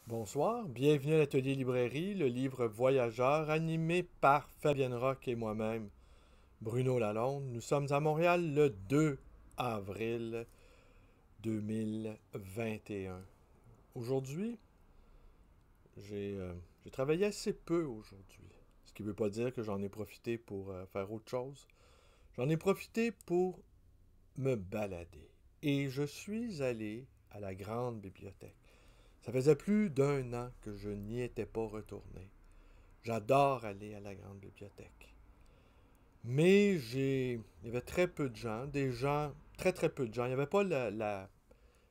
Bonsoir, bienvenue à l'Atelier Librairie, le livre voyageur animé par Fabienne Roch et moi-même, Bruno Lalonde. Nous sommes à Montréal le 2 avril 2021. Aujourd'hui, j'ai travaillé assez peu aujourd'hui, ce qui ne veut pas dire que j'en ai profité pour faire autre chose. J'en ai profité pour me balader et je suis allé à la grande bibliothèque. Ça faisait plus d'un an que je n'y étais pas retourné. J'adore aller à la grande bibliothèque. Mais il y avait très peu de gens, des gens, très très peu de gens. Il n'y avait pas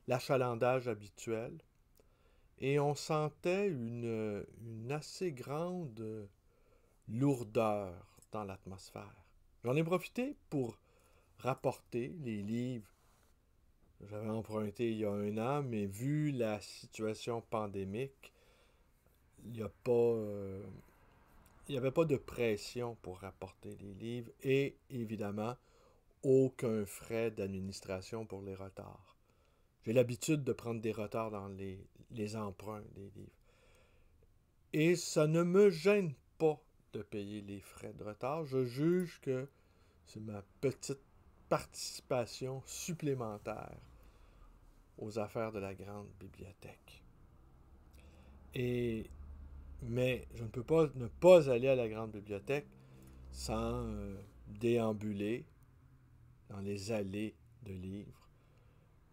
l'achalandage habituel. Et on sentait une assez grande lourdeur dans l'atmosphère. J'en ai profité pour rapporter les livres que j'avais empruntés il y a un an, mais vu la situation pandémique, il n'y a pas, il n'y avait pas de pression pour rapporter les livres et évidemment aucun frais d'administration pour les retards. J'ai l'habitude de prendre des retards dans les emprunts des livres. Et ça ne me gêne pas de payer les frais de retard. Je juge que c'est ma petite participation supplémentaire aux affaires de la grande bibliothèque. Et, mais je ne peux pas ne pas aller à la grande bibliothèque sans déambuler dans les allées de livres.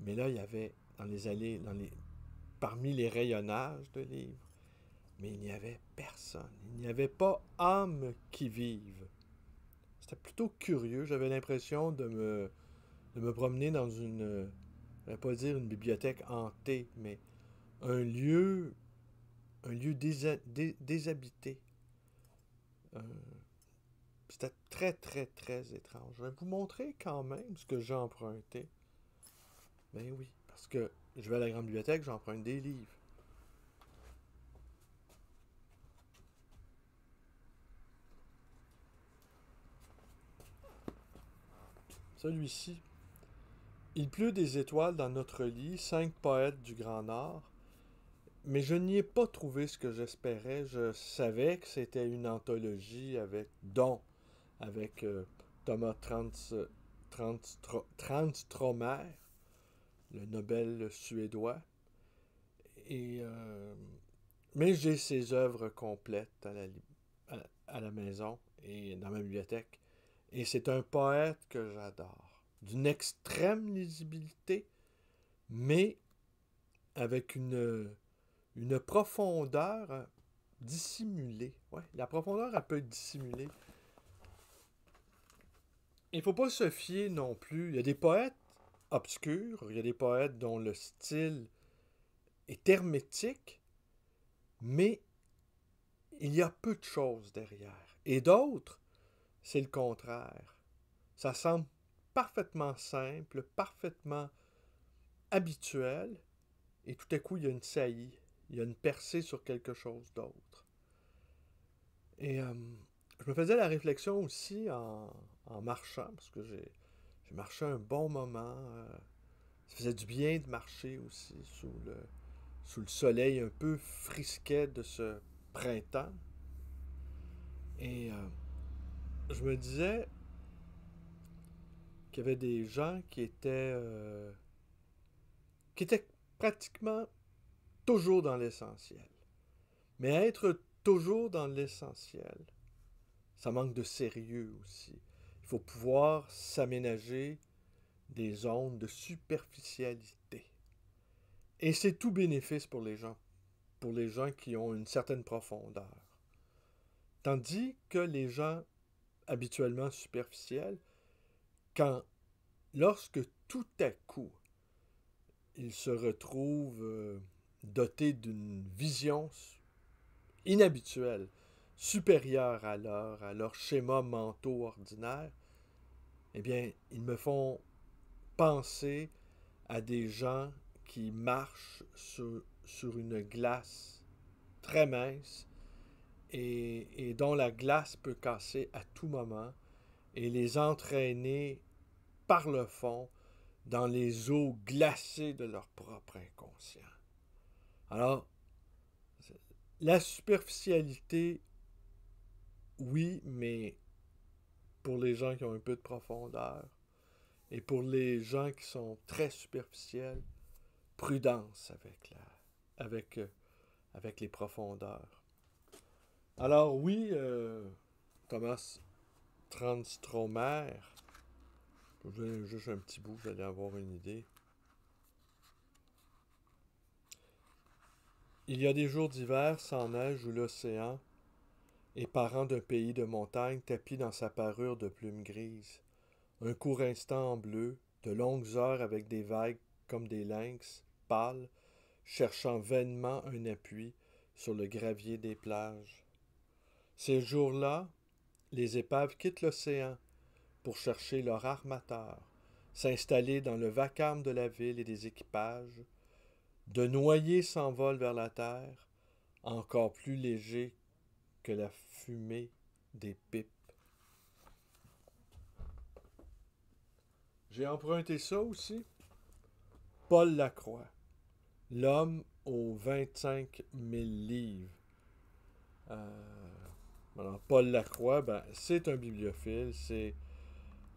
Mais là, il y avait dans les allées, parmi les rayonnages de livres, mais il n'y avait personne. Il n'y avait pas âme qui vive. C'était plutôt curieux. J'avais l'impression de me promener dans je ne vais pas dire une bibliothèque hantée, mais un lieu, un lieu déshabité. Euh, C'était très, très, très étrange. Je vais vous montrer quand même ce que j'ai emprunté. Ben oui, parce que je vais à la grande bibliothèque, j'emprunte des livres. Celui-ci. Il pleut des étoiles dans notre lit, 5 poètes du Grand Nord, mais je n'y ai pas trouvé ce que j'espérais. Je savais que c'était une anthologie avec Thomas Tranströmer, le Nobel suédois. Et, mais j'ai ses œuvres complètes à la maison et dans ma bibliothèque. Et c'est un poète que j'adore. D'une extrême lisibilité, mais avec une profondeur dissimulée. Ouais, la profondeur, elle peut être dissimulée. Il ne faut pas se fier non plus. Il y a des poètes obscurs, il y a des poètes dont le style est hermétique, mais il y a peu de choses derrière. Et d'autres, c'est le contraire. Ça semble parfaitement simple, parfaitement habituel, et tout à coup, il y a une saillie, il y a une percée sur quelque chose d'autre. Et je me faisais la réflexion aussi en marchant, parce que j'ai marché un bon moment. Ça faisait du bien de marcher aussi sous le soleil un peu frisquet de ce printemps. Et je me disais qu'il y avait des gens qui étaient pratiquement toujours dans l'essentiel. Mais être toujours dans l'essentiel, ça manque de sérieux aussi. Il faut pouvoir s'aménager des zones de superficialité. Et c'est tout bénéfice pour les gens qui ont une certaine profondeur. Tandis que les gens habituellement superficiels, quand, lorsque tout à coup, ils se retrouvent dotés d'une vision inhabituelle, supérieure à leur schéma mentaux ordinaire, eh bien, ils me font penser à des gens qui marchent sur une glace très mince et dont la glace peut casser à tout moment et les entraîner par le fond dans les eaux glacées de leur propre inconscient. Alors, La superficialité, oui, mais pour les gens qui ont un peu de profondeur et pour les gens qui sont très superficiels, prudence avec, euh, avec les profondeurs. Alors oui, Thomas Transtromer, je vais juste un petit bout, vous allez avoir une idée. Il y a des jours d'hiver sans neige où l'océan est parent d'un pays de montagne tapi dans sa parure de plumes grises. Un court instant en bleu, de longues heures avec des vagues comme des lynx, pâles, cherchant vainement un appui sur le gravier des plages. Ces jours-là, les épaves quittent l'océan pour chercher leur armateur, s'installer dans le vacarme de la ville et des équipages. De noyés s'envolent vers la terre, encore plus légers que la fumée des pipes. J'ai emprunté ça aussi. Paul Lacroix, l'homme aux 25 000 livres. Alors, Paul Lacroix, ben, c'est un bibliophile.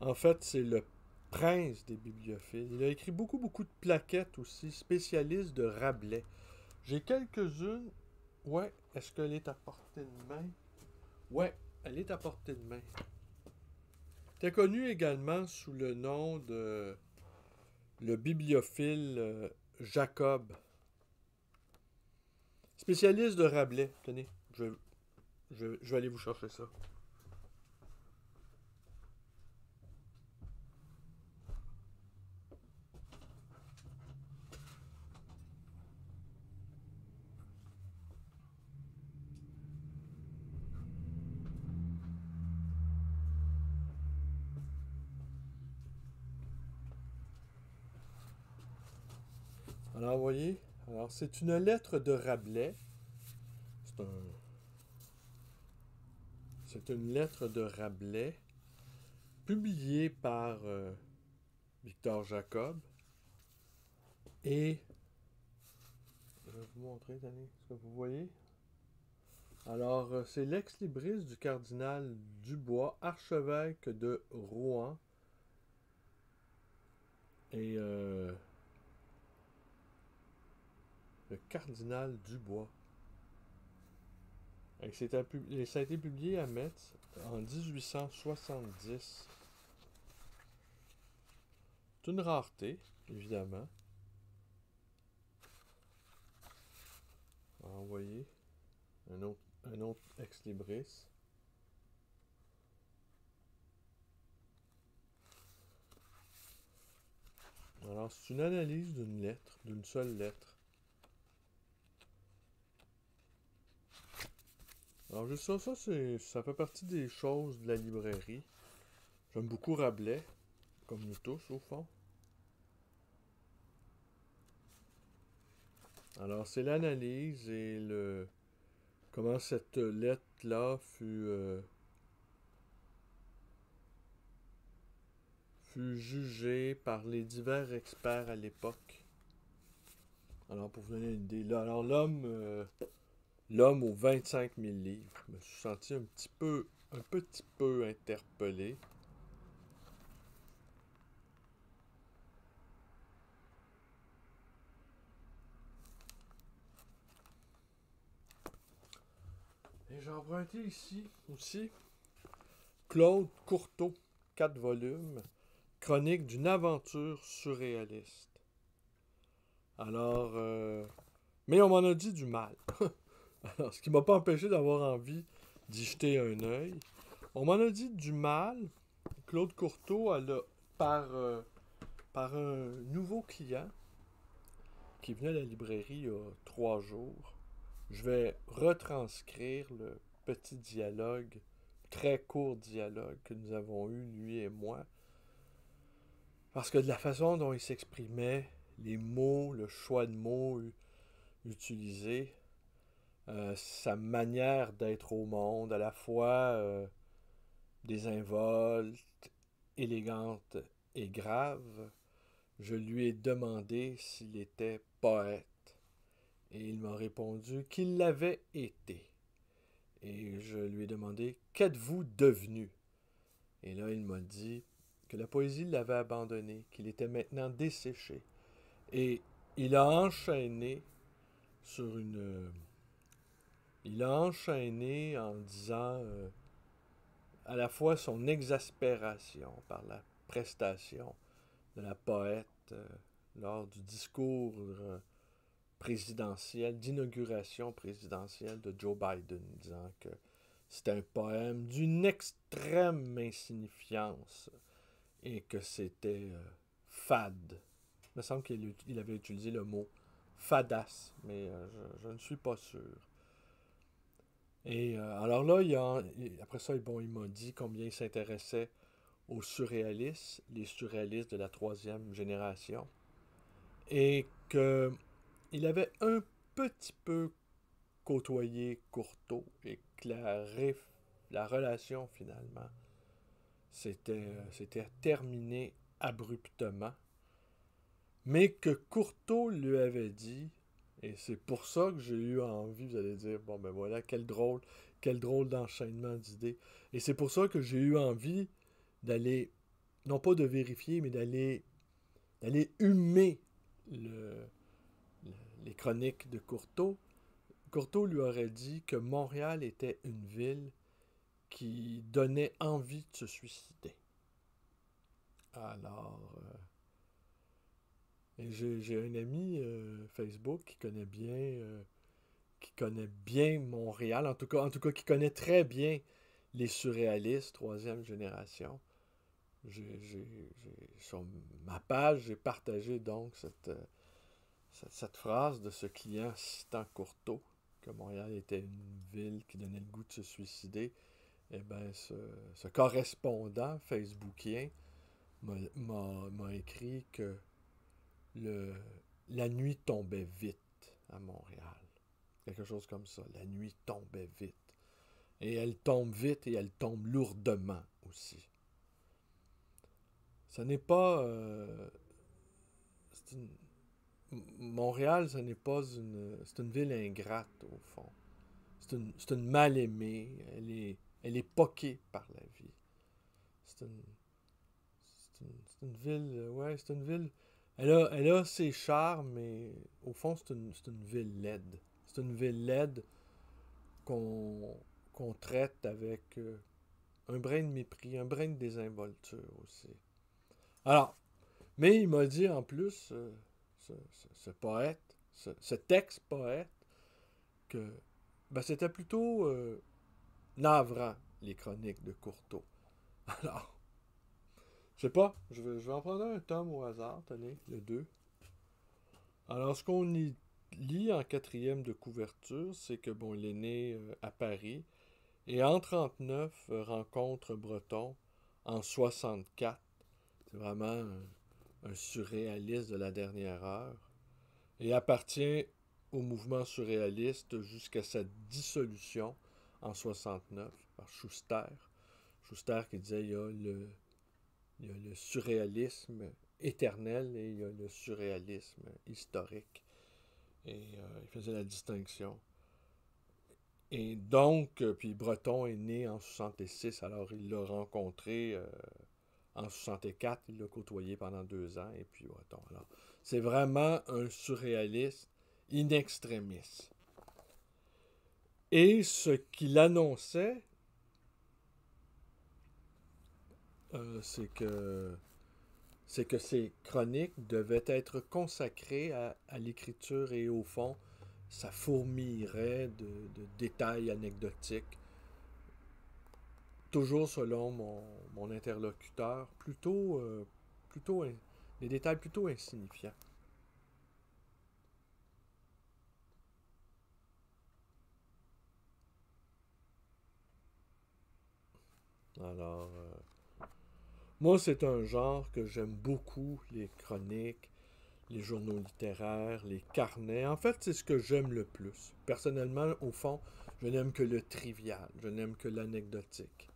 En fait, c'est le prince des bibliophiles. Il a écrit beaucoup de plaquettes aussi, spécialiste de Rabelais. J'ai quelques-unes. Ouais, est-ce qu'elle est à portée de main? Ouais, elle est à portée de main. Il était connu également sous le nom de le bibliophile Jacob. Spécialiste de Rabelais. Tenez, je vais aller vous chercher ça. Alors, vous voyez, alors c'est une lettre de Rabelais. C'est un, c'est une lettre de Rabelais publiée par Victor Jacob. Et je vais vous montrer, tenez, ce que vous voyez. Alors, c'est l'ex-libris du cardinal Dubois, archevêque de Rouen. Et le cardinal Dubois. Et ça a été publié à Metz en 1870. C'est une rareté, évidemment. Alors, vous voyez, un autre ex-libris. Alors, c'est une analyse d'une lettre, d'une seule lettre. Alors, juste ça fait partie des choses de la librairie. J'aime beaucoup Rabelais, comme nous tous, au fond. Alors, c'est l'analyse et comment cette lettre-là fut jugée par les divers experts à l'époque. Alors, pour vous donner une idée, là, alors l'homme aux 25 000 livres, je me suis senti un petit peu interpellé. Et j'ai emprunté ici aussi Claude Courteau, 4 volumes, chronique d'une aventure surréaliste. Alors, mais on m'en a dit du mal. Alors, ce qui m'a pas empêché d'avoir envie d'y jeter un œil. On m'en a dit du mal. Claude Courteau, par un nouveau client qui est venu à la librairie il y a 3 jours. Je vais retranscrire le petit dialogue, très court dialogue que nous avons eu, lui et moi. Parce que de la façon dont il s'exprimait, les mots, le choix de mots utilisés, sa manière d'être au monde, à la fois désinvolte, élégante et grave, je lui ai demandé s'il était poète. Et il m'a répondu qu'il l'avait été. Et je lui ai demandé, qu'êtes-vous devenu? Et là, il m'a dit que la poésie l'avait abandonné, qu'il était maintenant desséché. Et il a enchaîné sur une... Il a enchaîné en disant à la fois son exaspération par la prestation de la poète lors du discours présidentiel, d'inauguration présidentielle de Joe Biden, disant que c'était un poème d'une extrême insignifiance et que c'était fade. Il me semble qu'il avait utilisé le mot fadasse, mais je ne suis pas sûr. Et alors là, après ça, bon, il m'a dit combien il s'intéressait aux surréalistes, les surréalistes de la troisième génération, et qu'il avait un petit peu côtoyé Courtauld, et que la relation, finalement, c'était terminé abruptement, mais que Courtauld lui avait dit, et c'est pour ça que j'ai eu envie, vous allez dire, bon ben voilà, quel drôle d'enchaînement d'idées, et c'est pour ça que j'ai eu envie d'aller, non pas de vérifier, mais d'aller humer les chroniques de Courtauld. Courtauld lui aurait dit que Montréal était une ville qui donnait envie de se suicider. Alors, j'ai un ami Facebook qui connaît bien Montréal, en tout cas qui connaît très bien les surréalistes, troisième génération. Sur ma page, j'ai partagé donc cette phrase de ce client citant Courtauld, que Montréal était une ville qui donnait le goût de se suicider. Eh bien, ce correspondant facebookien m'a écrit que la nuit tombait vite à Montréal. Quelque chose comme ça. La nuit tombait vite. Et elle tombe vite et elle tombe lourdement aussi. Ce n'est pas... Montréal, ce n'est pas une... C'est une ville ingrate, au fond. C'est une mal-aimée. Elle est poquée par la vie. C'est une ville... Ouais, c'est une ville... Elle a ses charmes, mais au fond, c'est une ville laide. C'est une ville laide qu'on traite avec un brin de mépris, un brin de désinvolture aussi. Alors, mais il m'a dit en plus, ce poète, cet ex-poète, que ben, c'était plutôt navrant, les chroniques de Courtauld. Alors, je sais pas, je vais en prendre un tome au hasard, tenez, le 2. Alors, ce qu'on y lit en quatrième de couverture, c'est que, bon, il est né à Paris, et en 39 rencontre Breton, en 64. C'est vraiment un surréaliste de la dernière heure, et appartient au mouvement surréaliste jusqu'à sa dissolution en 69 par Schuster. Schuster qui disait il y a le surréalisme éternel et il y a le surréalisme historique. Et il faisait la distinction. Et donc, puis Breton est né en 66, alors il l'a rencontré en 64, il l'a côtoyé pendant 2 ans, et puis Breton. Alors, c'est vraiment un surréaliste in extremis. Et ce qu'il annonçait, c'est que ces chroniques devaient être consacrées à l'écriture et au fond, ça fourmillerait de détails anecdotiques. Toujours selon mon interlocuteur, des détails plutôt insignifiants. Alors, moi, c'est un genre que j'aime beaucoup, les chroniques, les journaux littéraires, les carnets. En fait, c'est ce que j'aime le plus. Personnellement, au fond, je n'aime que le trivial, je n'aime que l'anecdotique.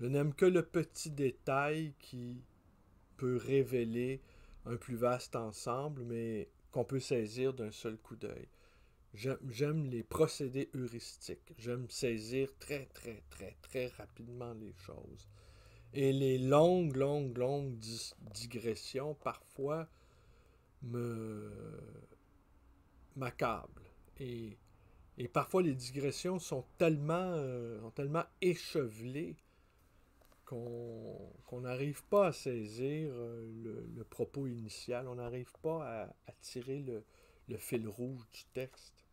Je n'aime que le petit détail qui peut révéler un plus vaste ensemble, mais qu'on peut saisir d'un seul coup d'œil. J'aime les procédés heuristiques. J'aime saisir très, très, très, très rapidement les choses. Et les longues digressions, parfois, me m'accablent. Et parfois, les digressions sont tellement échevelées qu'on n'arrive pas à saisir le propos initial. On n'arrive pas à tirer le fil rouge du texte.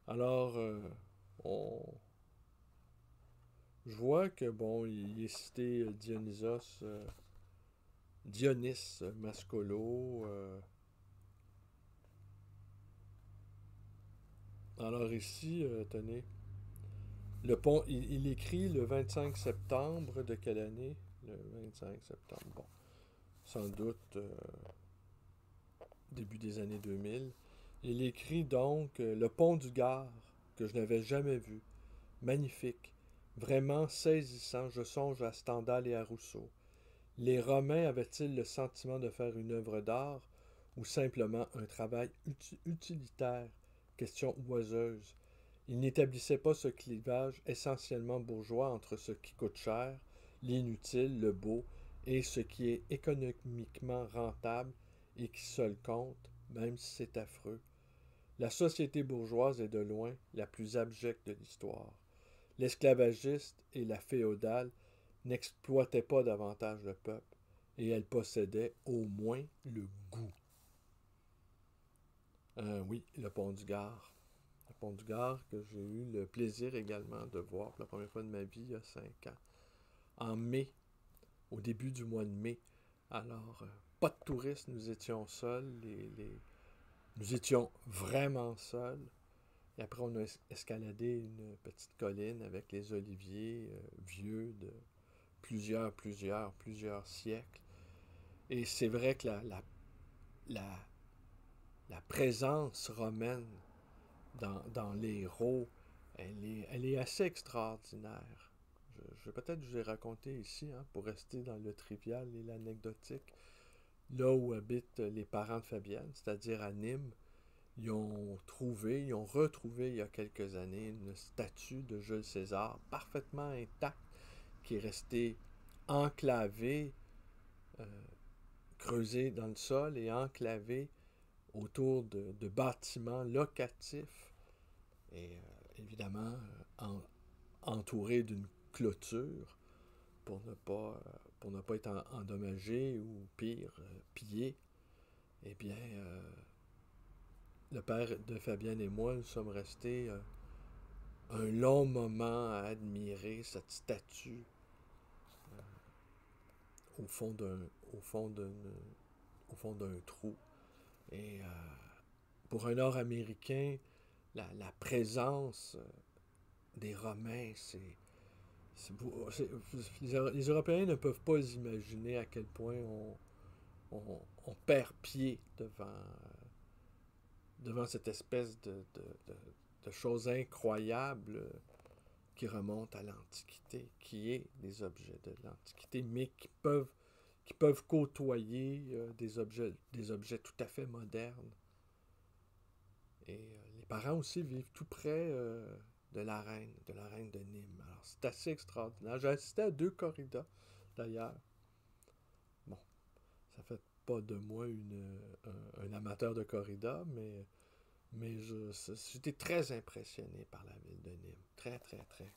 Alors, on, je vois que, bon, il est cité Dionys Mascolo. Alors ici, tenez, le pont, il écrit le 25 septembre de quelle année? Le 25 septembre, bon, sans doute début des années 2000. Il écrit donc le pont du Gard, que je n'avais jamais vu. Magnifique, vraiment saisissant, je songe à Stendhal et à Rousseau. Les Romains avaient-ils le sentiment de faire une œuvre d'art ou simplement un travail utilitaire? Question oiseuse. Ils n'établissaient pas ce clivage essentiellement bourgeois entre ce qui coûte cher, l'inutile, le beau, et ce qui est économiquement rentable et qui seul compte, même si c'est affreux. La société bourgeoise est de loin la plus abjecte de l'histoire. L'esclavagiste et la féodale n'exploitaient pas davantage le peuple, et elles possédaient au moins le goût. Oui, le pont du Gard. Le pont du Gard que j'ai eu le plaisir également de voir pour la première fois de ma vie il y a 5 ans. En mai, au début du mois de mai. Alors, pas de touristes, nous étions seuls. Nous étions vraiment seuls. Et après, on a escaladé une petite colline avec les oliviers vieux de plusieurs siècles. Et c'est vrai que la, la présence romaine dans l'Hérault, elle est assez extraordinaire. Peut-être je vais raconter ici, hein, pour rester dans le trivial et l'anecdotique, là où habitent les parents de Fabienne, c'est-à-dire à Nîmes. Ils ont retrouvé il y a quelques années une statue de Jules César parfaitement intacte qui est restée enclavée, euh, creusée dans le sol et enclavée autour de bâtiments locatifs et évidemment entourée d'une clôture pour ne pas être endommagé ou pire, pillé. Eh bien, le père de Fabienne et moi, nous sommes restés un long moment à admirer cette statue au fond d'un au fond d'un au fond d'un trou. Et pour un Nord-Américain, la présence des Romains, les Européens ne peuvent pas imaginer à quel point on perd pied devant cette espèce de choses incroyables qui remontent à l'Antiquité, qui est des objets de l'Antiquité, mais qui peuvent côtoyer des objets tout à fait modernes. Et les parents aussi vivent tout près de la reine de Nîmes. Alors c'est assez extraordinaire. J'ai assisté à 2 corridas, d'ailleurs. Bon, ça fait pas de moi un amateur de corrida, mais j'étais très impressionné par la ville de Nîmes. Très, très, très.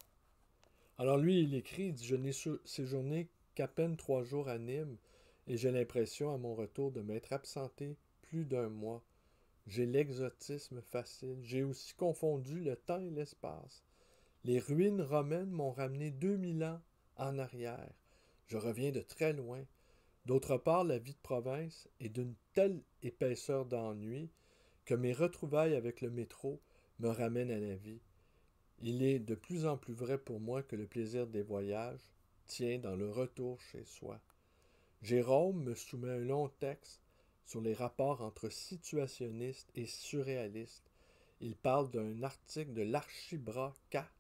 Alors lui, il écrit, il dit, je n'ai séjourné qu'à peine 3 jours à Nîmes, et j'ai l'impression, à mon retour, de m'être absenté plus d'un mois. J'ai l'exotisme facile. J'ai aussi confondu le temps et l'espace. Les ruines romaines m'ont ramené 2000 ans en arrière. Je reviens de très loin. D'autre part, la vie de province est d'une telle épaisseur d'ennui que mes retrouvailles avec le métro me ramènent à la vie. Il est de plus en plus vrai pour moi que le plaisir des voyages tient dans le retour chez soi. Jérôme me soumet un long texte sur les rapports entre situationnistes et surréalistes. Il parle d'un article de l'Archibras 4,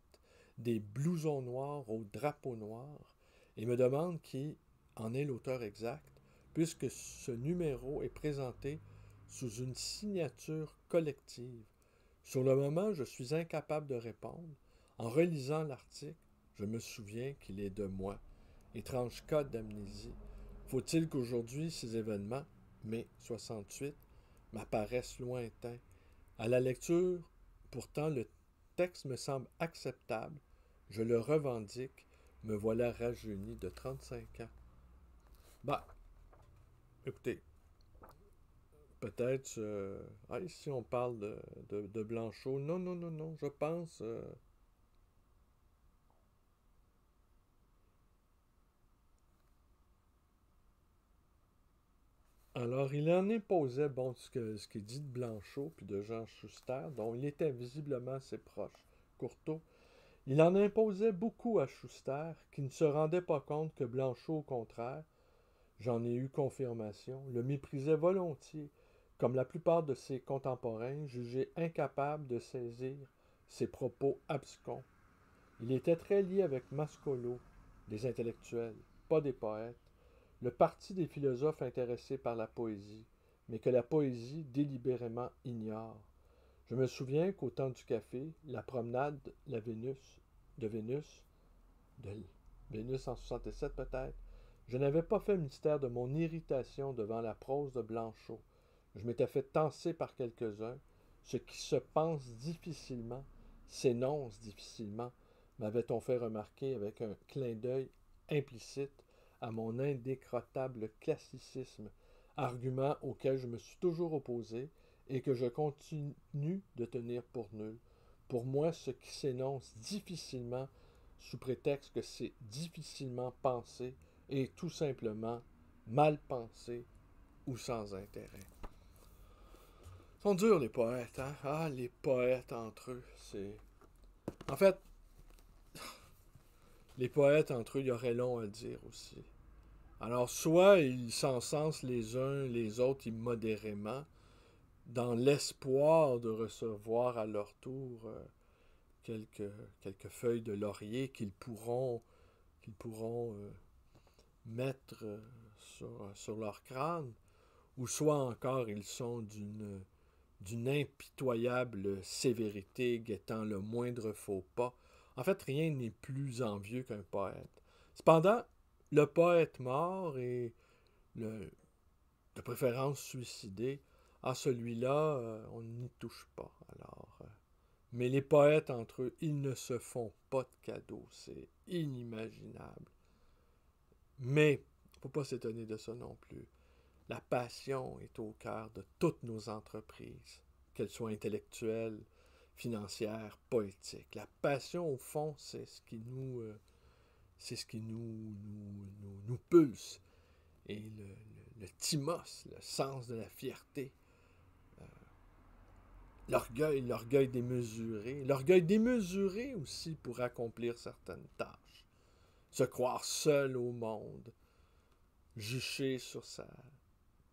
des blousons noirs au drapeau noir, et me demande qui en est l'auteur exact, puisque ce numéro est présenté sous une signature collective. Sur le moment, je suis incapable de répondre. En relisant l'article, je me souviens qu'il est de moi. Étrange cas d'amnésie. Faut-il qu'aujourd'hui ces événements, mai 68, m'apparaissent lointains? À la lecture, pourtant, le texte me semble acceptable. Je le revendique. Me voilà rajeuni de 35 ans. Bah, écoutez, peut-être, si on parle de Blanchot, non, non, non, non, je pense... Alors, il en imposait, bon, ce qu'il dit de Blanchot puis de Jean Schuster, dont il était visiblement assez proche, Courteau. Il en imposait beaucoup à Schuster, qui ne se rendait pas compte que Blanchot, au contraire, j'en ai eu confirmation, le méprisait volontiers, comme la plupart de ses contemporains, jugés incapables de saisir ses propos abscons. Il était très lié avec Mascolo, des intellectuels, pas des poètes, le parti des philosophes intéressés par la poésie, mais que la poésie délibérément ignore. Je me souviens qu'au temps du café, la promenade, de Vénus, de Vénus en 67 peut-être, je n'avais pas fait mystère de mon irritation devant la prose de Blanchot. Je m'étais fait tancer par quelques-uns. Ce qui se pense difficilement, s'énonce difficilement, m'avait-on fait remarquer avec un clin d'œil implicite à mon indécrottable classicisme, argument auquel je me suis toujours opposé et que je continue de tenir pour nul. Pour moi, ce qui s'énonce difficilement, sous prétexte que c'est difficilement pensé, est tout simplement mal pensé ou sans intérêt. Ils sont durs, les poètes, hein? Ah, les poètes entre eux, c'est... En fait, les poètes entre eux, il y aurait long à dire aussi. Alors, soit ils s'encensent les uns les autres immodérément, dans l'espoir de recevoir à leur tour quelques, quelques feuilles de laurier qu'ils pourront mettre sur leur crâne, ou soit encore ils sont d'une impitoyable sévérité guettant le moindre faux pas. En fait, rien n'est plus envieux qu'un poète. Cependant, le poète mort et le, de préférence suicidé, à celui-là, on n'y touche pas. Alors, mais les poètes entre eux, ils ne se font pas de cadeaux. C'est inimaginable. Mais, il ne faut pas s'étonner de ça non plus. La passion est au cœur de toutes nos entreprises, qu'elles soient intellectuelles, financières, poétiques. La passion, au fond, c'est ce qui nous pulse. Et le thymos, le sens de la fierté, l'orgueil démesuré aussi pour accomplir certaines tâches. Se croire seul au monde, juché sur sa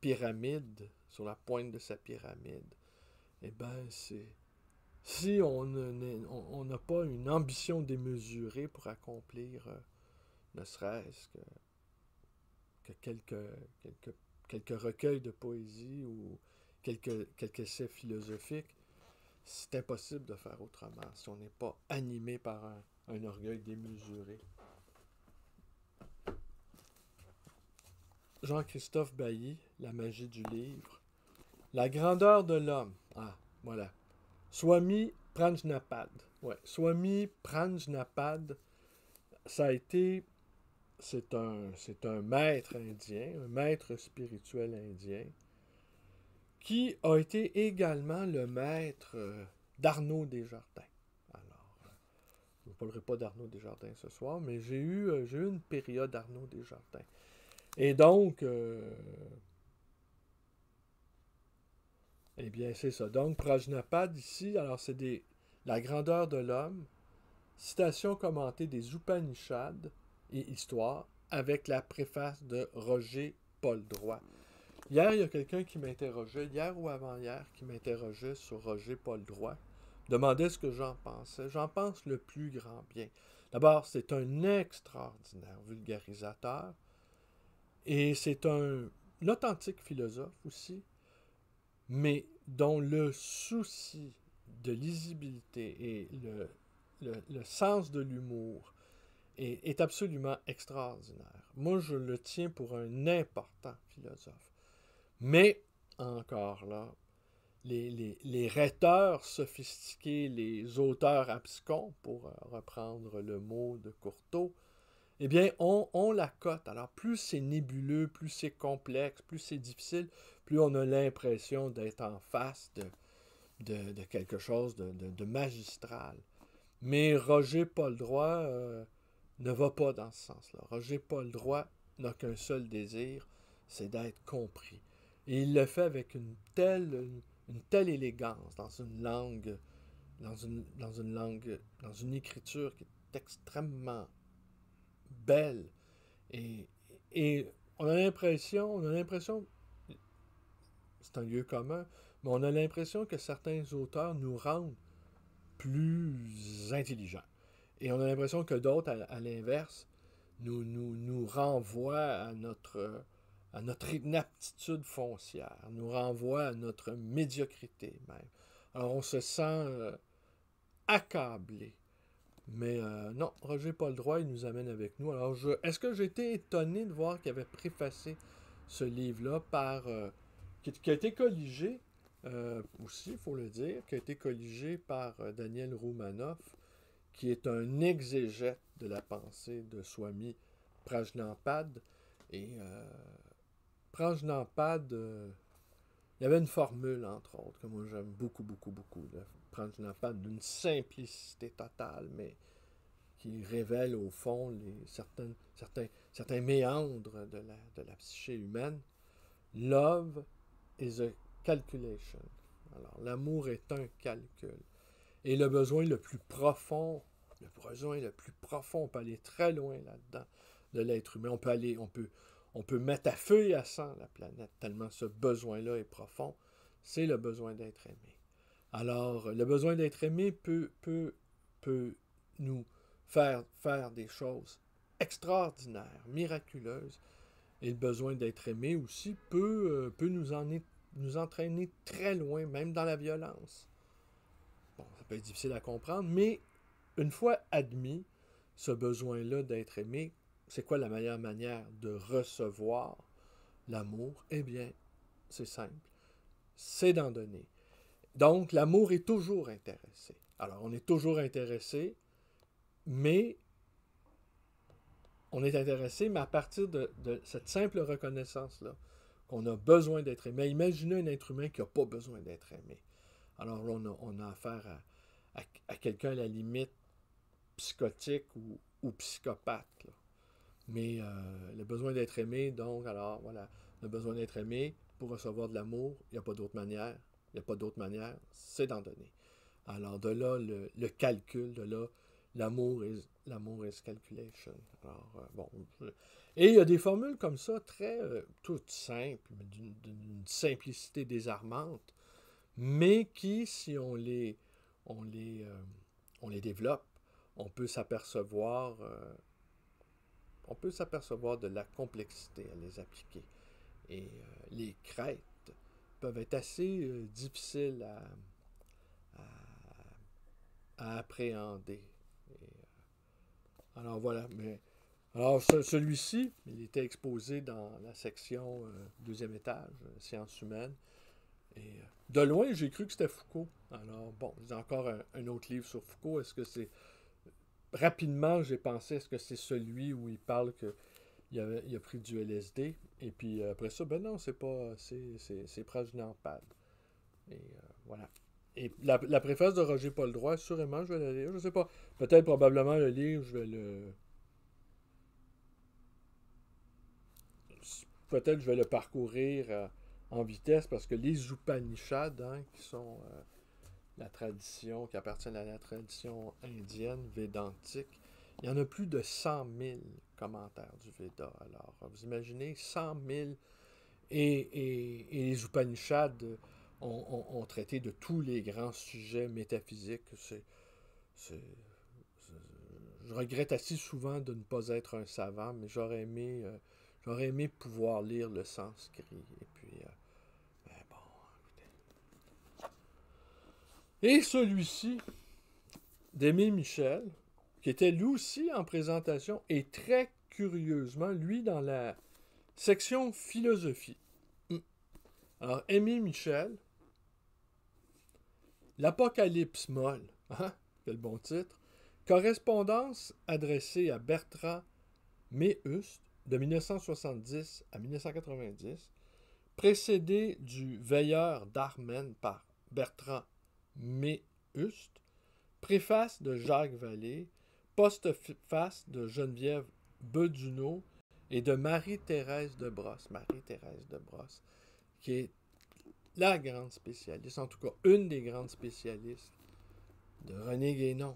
pyramide, sur la pointe de sa pyramide. Eh bien, si on n'a pas une ambition démesurée pour accomplir ne serait-ce que quelques recueils de poésie ou quelques essais philosophiques, c'est impossible de faire autrement si on n'est pas animé par un orgueil démesuré. Jean-Christophe Bailly, La magie du livre. La grandeur de l'homme. Ah, voilà. Swami Prajnapad. Ouais, Swami Prajnapad, ça a été... C'est un maître indien, un maître spirituel indien, qui a été également le maître d'Arnaud Desjardins. Alors, je ne parlerai pas d'Arnaud Desjardins ce soir, mais j'ai eu une période d'Arnaud Desjardins. Et donc, eh bien, c'est ça. Donc, Prajnapad, ici, alors c'est la grandeur de l'homme, citation commentée des Upanishads et histoire, avec la préface de Roger Paul Droit. Hier, il y a quelqu'un qui m'interrogeait, hier ou avant-hier, qui m'interrogeait sur Roger Paul Droit, demandait ce que j'en pensais. J'en pense le plus grand bien. D'abord, c'est un extraordinaire vulgarisateur, et c'est un authentique philosophe aussi, mais dont le souci de lisibilité et le sens de l'humour est absolument extraordinaire. Moi, je le tiens pour un important philosophe. Mais, encore là, les rhéteurs sophistiqués, les auteurs abscons, pour reprendre le mot de Courteau, eh bien, on la cote. Alors, plus c'est nébuleux, plus c'est complexe, plus c'est difficile, plus on a l'impression d'être en face de quelque chose de magistral. Mais Roger Poldroy ne va pas dans ce sens-là. Roger Poldroy n'a qu'un seul désir, c'est d'être compris. Et il le fait avec une telle élégance dans une langue, dans une écriture qui est extrêmement belle. Et, et on a l'impression, c'est un lieu commun, mais on a l'impression que certains auteurs nous rendent plus intelligents. Et on a l'impression que d'autres, à l'inverse, nous renvoient à notre inaptitude foncière, nous renvoient à notre médiocrité même. Alors on se sent accablé. Mais non, Roger Poldroy, il nous amène avec nous. Alors, est-ce que j'ai été étonné de voir qu'il avait préfacé ce livre-là par... qui a été colligé, aussi, il faut le dire, qui a été colligé par Daniel Roumanoff, qui est un exégète de la pensée de Swami Prajnanpad. Et Prajnanpad, il y avait une formule, entre autres, que moi j'aime beaucoup, beaucoup, beaucoup. Prajnanpad, d'une simplicité totale, mais qui révèle au fond certains méandres de la psyché humaine. Love is a calculation. Alors, l'amour est un calcul. Et le besoin le plus profond, on peut aller très loin là-dedans, de l'être humain. On peut mettre à feu et à sang la planète, tellement ce besoin-là est profond. C'est le besoin d'être aimé. Alors, le besoin d'être aimé peut nous faire des choses extraordinaires, miraculeuses. Et le besoin d'être aimé aussi peut nous entraîner très loin, même dans la violence. Bon, ça peut être difficile à comprendre, mais une fois admis ce besoin-là d'être aimé, c'est quoi la meilleure manière de recevoir l'amour? Eh bien, c'est simple, c'est d'en donner. Donc, l'amour est toujours intéressé. Alors, on est toujours intéressé, mais on est intéressé, mais à partir de cette simple reconnaissance-là, qu'on a besoin d'être aimé. Imaginez un être humain qui n'a pas besoin d'être aimé. Alors là, on a affaire à quelqu'un à la limite psychotique ou psychopathe. Là. Mais le besoin d'être aimé, donc, alors voilà, le besoin d'être aimé pour recevoir de l'amour, il n'y a pas d'autre manière. Il n'y a pas d'autre manière, c'est d'en donner. Alors de là, le calcul, de là, l'amour is calculation. Alors, bon. Et il y a des formules comme ça, très toutes simples, d'une simplicité désarmante, mais qui, si on les développe, on peut s'apercevoir de la complexité à les appliquer. Et les crêtes peuvent être assez difficiles à appréhender. Alors voilà, alors celui-ci, il était exposé dans la section deuxième étage, sciences humaines. Et de loin, j'ai cru que c'était Foucault. Alors bon, j'ai encore un autre livre sur Foucault. Est-ce que c'est... Rapidement, j'ai pensé, est-ce que c'est celui où il parle qu'il a pris du LSD? Et puis après ça, ben non, c'est pas... C'est Prajnanpad. Et voilà. Et la préface de Roger Poldroy, sûrement, je vais la lire. Je sais pas. Peut-être, probablement, le livre, je vais le... Peut-être je vais le parcourir en vitesse parce que les Upanishads, hein, qui sont la tradition, qui appartiennent à la tradition indienne, védantique, il y en a plus de 100 000 commentaires du Veda. Alors, vous imaginez 100 000 et les Upanishads ont traité de tous les grands sujets métaphysiques. Je regrette assez souvent de ne pas être un savant, mais j'aurais aimé pouvoir lire le sanskrit. Et puis, ben bon, écoutez. Et celui-ci, d'Aimé Michel, qui était lui aussi en présentation, et très curieusement, lui, dans la section philosophie. Alors, Aimé Michel, L'Apocalypse molle, hein? Quel bon titre. Correspondance adressée à Bertrand Méhust de 1970 à 1990, précédée du Veilleur d'Armen par Bertrand Méhust, préface de Jacques Vallée, postface de Geneviève Beduneau et de Marie-Thérèse de Brosse. Marie-Thérèse de Brosse, qui est la grande spécialiste, en tout cas une des grandes spécialistes de René Guénon.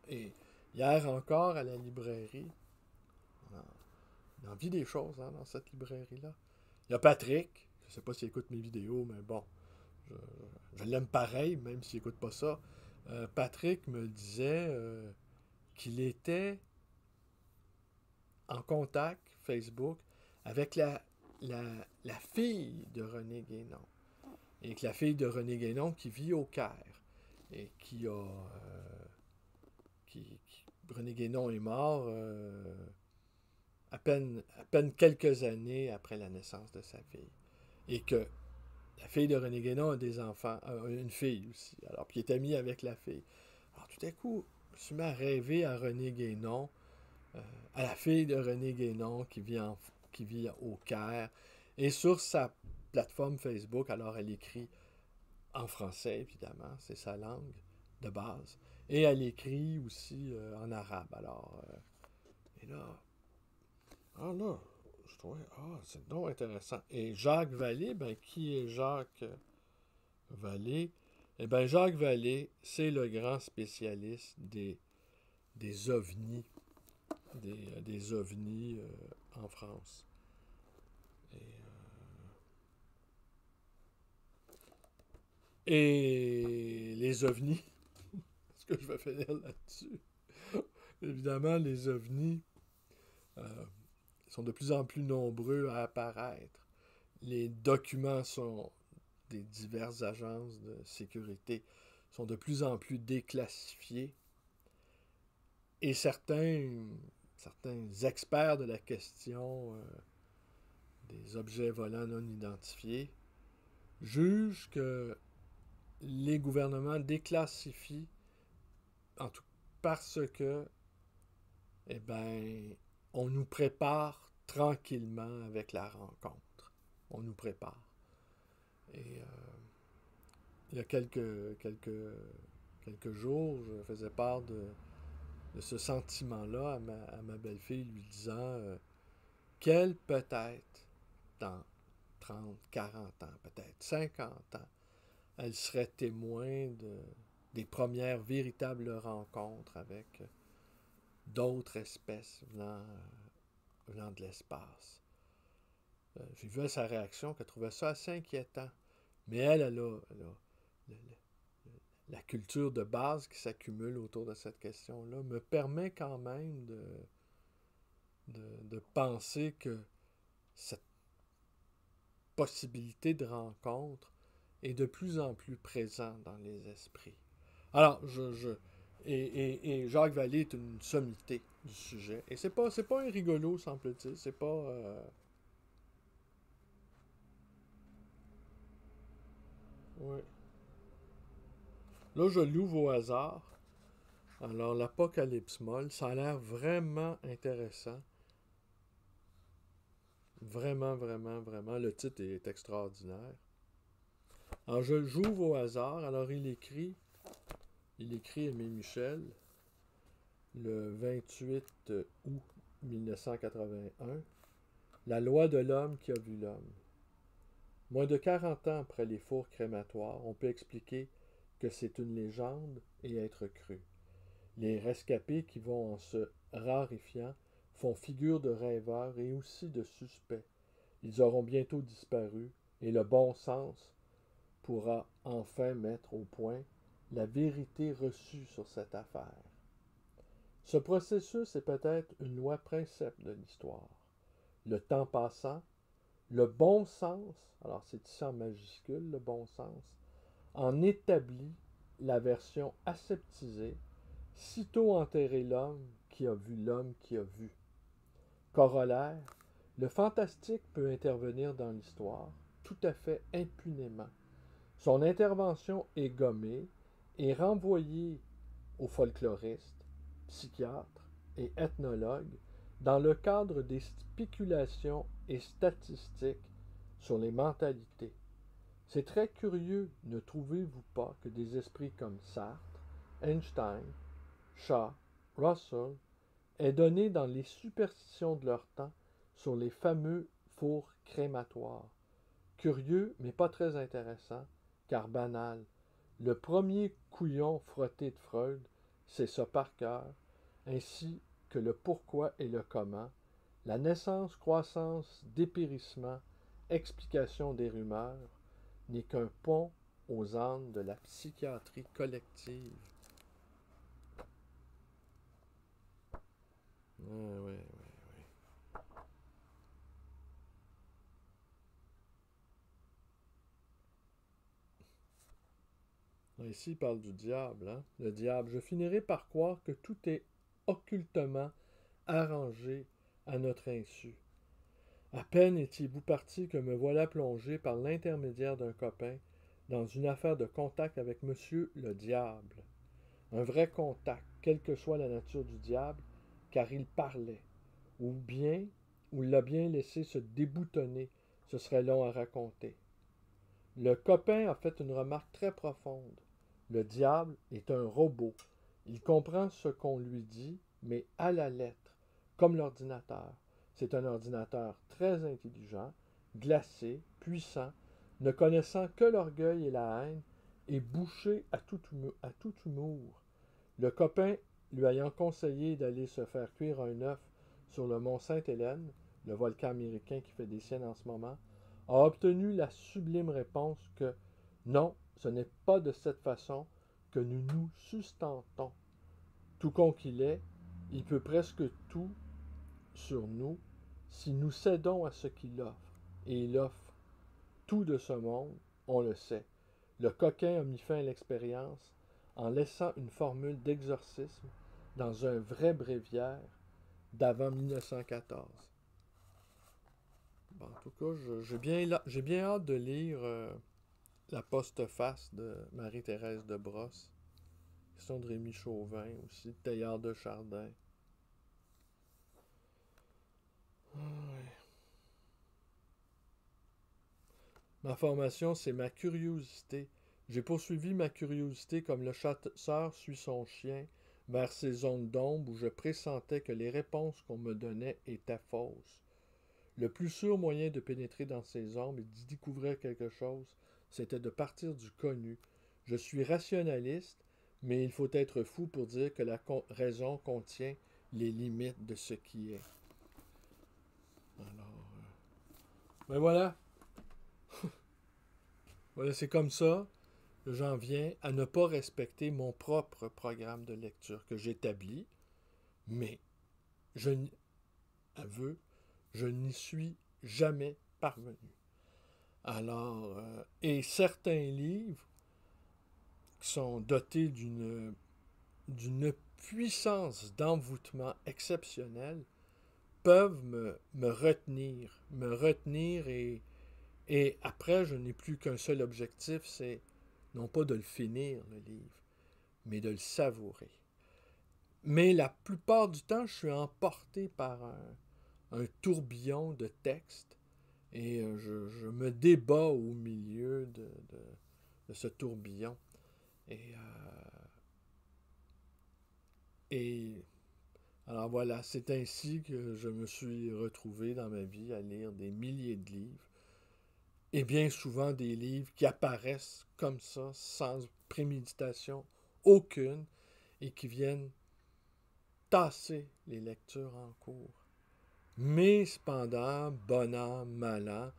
Et hier encore, à la librairie, on en vit des choses hein, dans cette librairie-là. Il y a Patrick, je ne sais pas s'il écoute mes vidéos, mais bon, je l'aime pareil, même s'il n'écoute pas ça. Patrick me disait qu'il était en contact Facebook avec la fille de René Guénon. Et que la fille de René Guénon qui vit au Caire et qui a... René Guénon est mort à peine quelques années après la naissance de sa fille. Et que la fille de René Guénon a des enfants, une fille aussi. Alors, puis il est ami avec la fille. Alors, tout à coup, je me suis mis à rêver à René Guénon, à la fille de René Guénon qui vit au Caire. Et sur sa plateforme Facebook, alors elle écrit en français, évidemment, c'est sa langue de base. Et elle écrit aussi en arabe. Alors, et là, je trouvais, c'est donc intéressant. Et Jacques Vallée, ben, qui est Jacques Vallée? Eh bien, Jacques Vallée, c'est le grand spécialiste des ovnis, des ovnis en France. Et les ovnis, est-ce que je vais finir là-dessus? Évidemment, les ovnis sont de plus en plus nombreux à apparaître. Les documents des diverses agences de sécurité sont de plus en plus déclassifiés. Et certains experts de la question des objets volants non identifiés jugent que les gouvernements déclassifient en tout parce que eh ben, on nous prépare tranquillement avec la rencontre. On nous prépare. Et il y a quelques jours, je faisais part de ce sentiment-là à ma belle-fille, lui disant qu'elle, peut-être, dans 30, 40 ans, peut-être 50 ans, elle serait témoin des premières véritables rencontres avec d'autres espèces venant de l'espace. J'ai vu à sa réaction qu'elle trouvait ça assez inquiétant. Mais elle a la culture de base qui s'accumule autour de cette question-là, me permet quand même de penser que cette possibilité de rencontre est de plus en plus présente dans les esprits. Alors, et Jacques Vallée est une sommité du sujet. Et c'est pas un rigolo, semble-t-il. C'est pas... Ouais. Là, je l'ouvre au hasard. Alors, l'Apocalypse molle, ça a l'air vraiment intéressant. Vraiment, vraiment, vraiment. Le titre est extraordinaire. Alors, j'ouvre au hasard. Alors, il écrit Aimé Michel, le 28 août 1981, La loi de l'homme qui a vu l'homme. Moins de 40 ans après les fours crématoires, on peut expliquer que c'est une légende et être cru. Les rescapés qui vont en se raréfiant font figure de rêveurs et aussi de suspects. Ils auront bientôt disparu et le bon sens pourra enfin mettre au point la vérité reçue sur cette affaire. Ce processus est peut-être une loi principe de l'histoire. Le temps passant, le bon sens, alors c'est ici en majuscule le bon sens, en établit la version aseptisée, sitôt enterré l'homme qui a vu l'homme qui a vu. Corollaire, le fantastique peut intervenir dans l'histoire tout à fait impunément. Son intervention est gommée et renvoyée aux folkloristes, psychiatres et ethnologues dans le cadre des spéculations et statistiques sur les mentalités. C'est très curieux, ne trouvez-vous pas, que des esprits comme Sartre, Einstein, Shaw, Russell aient donné dans les superstitions de leur temps sur les fameux fours crématoires. Curieux, mais pas très intéressant, car banal. Le premier couillon frotté de Freud, c'est ça par cœur, ainsi que le pourquoi et le comment, la naissance, croissance, dépérissement, explication des rumeurs, n'est qu'un pont aux ânes de la psychiatrie collective. Ouais. Ici, il parle du diable. Hein? Le diable. Je finirai par croire que tout est occultement arrangé à notre insu. À peine étiez-vous parti que me voilà plongé par l'intermédiaire d'un copain dans une affaire de contact avec monsieur le diable. Un vrai contact, quelle que soit la nature du diable, car il parlait. Ou bien, ou l'a bien laissé se déboutonner, ce serait long à raconter. Le copain a fait une remarque très profonde. Le diable est un robot. Il comprend ce qu'on lui dit, mais à la lettre, comme l'ordinateur. C'est un ordinateur très intelligent, glacé, puissant, ne connaissant que l'orgueil et la haine, et bouché à tout humour. Le copain lui ayant conseillé d'aller se faire cuire un œuf sur le mont Sainte-Hélène, le volcan américain qui fait des siennes en ce moment, a obtenu la sublime réponse que non, ce n'est pas de cette façon que nous nous sustentons. Tout con qu'il est, il peut presque tout sur nous si nous cédons à ce qu'il offre. Et il offre tout de ce monde, on le sait. Le coquin a mis fin à l'expérience en laissant une formule d'exorcisme dans un vrai bréviaire d'avant 1914. Bon, en tout cas, j'ai bien hâte de lire La postface de Marie-Thérèse de Brosse. Question de Rémi Chauvin aussi, Teilhard de Chardin. Ouais. Ma formation, c'est ma curiosité. J'ai poursuivi ma curiosité comme le chasseur suit son chien vers ces zones d'ombre où je pressentais que les réponses qu'on me donnait étaient fausses. Le plus sûr moyen de pénétrer dans ces ombres et d'y découvrir quelque chose, c'était de partir du connu. Je suis rationaliste, mais il faut être fou pour dire que la raison contient les limites de ce qui est. Alors, ben voilà. Voilà, c'est comme ça que j'en viens à ne pas respecter mon propre programme de lecture que j'établis, mais je aveu, je n'y suis jamais parvenu. Alors, et certains livres qui sont dotés d'une puissance d'envoûtement exceptionnelle peuvent me retenir et après, je n'ai plus qu'un seul objectif, c'est non pas de le finir, le livre, mais de le savourer. Mais la plupart du temps, je suis emporté par un tourbillon de textes et je me débat au milieu de ce tourbillon. Et alors voilà, c'est ainsi que je me suis retrouvé dans ma vie à lire des milliers de livres. Et bien souvent des livres qui apparaissent comme ça, sans préméditation aucune, et qui viennent tasser les lectures en cours. Mais cependant, bon an, mal an,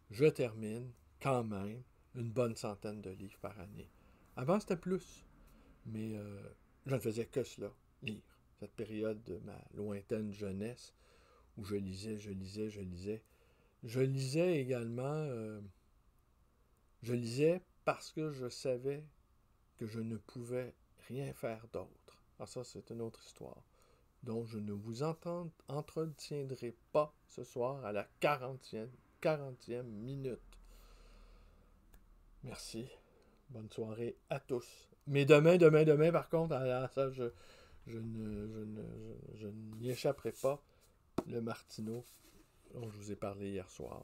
je termine quand même une bonne centaine de livres par année. Avant, c'était plus, mais je ne faisais que cela, lire. Cette période de ma lointaine jeunesse où je lisais. Je lisais également, je lisais parce que je savais que je ne pouvais rien faire d'autre. Alors ça, c'est une autre histoire. Donc, je ne vous entretiendrai pas ce soir à la 40e minute. Merci. Bonne soirée à tous. Mais demain, par contre, ça, je n'y échapperai pas. Le Martineau, dont je vous ai parlé hier soir.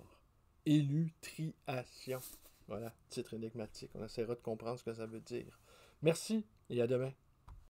Élutriation. Voilà, titre énigmatique. On essaiera de comprendre ce que ça veut dire. Merci et à demain.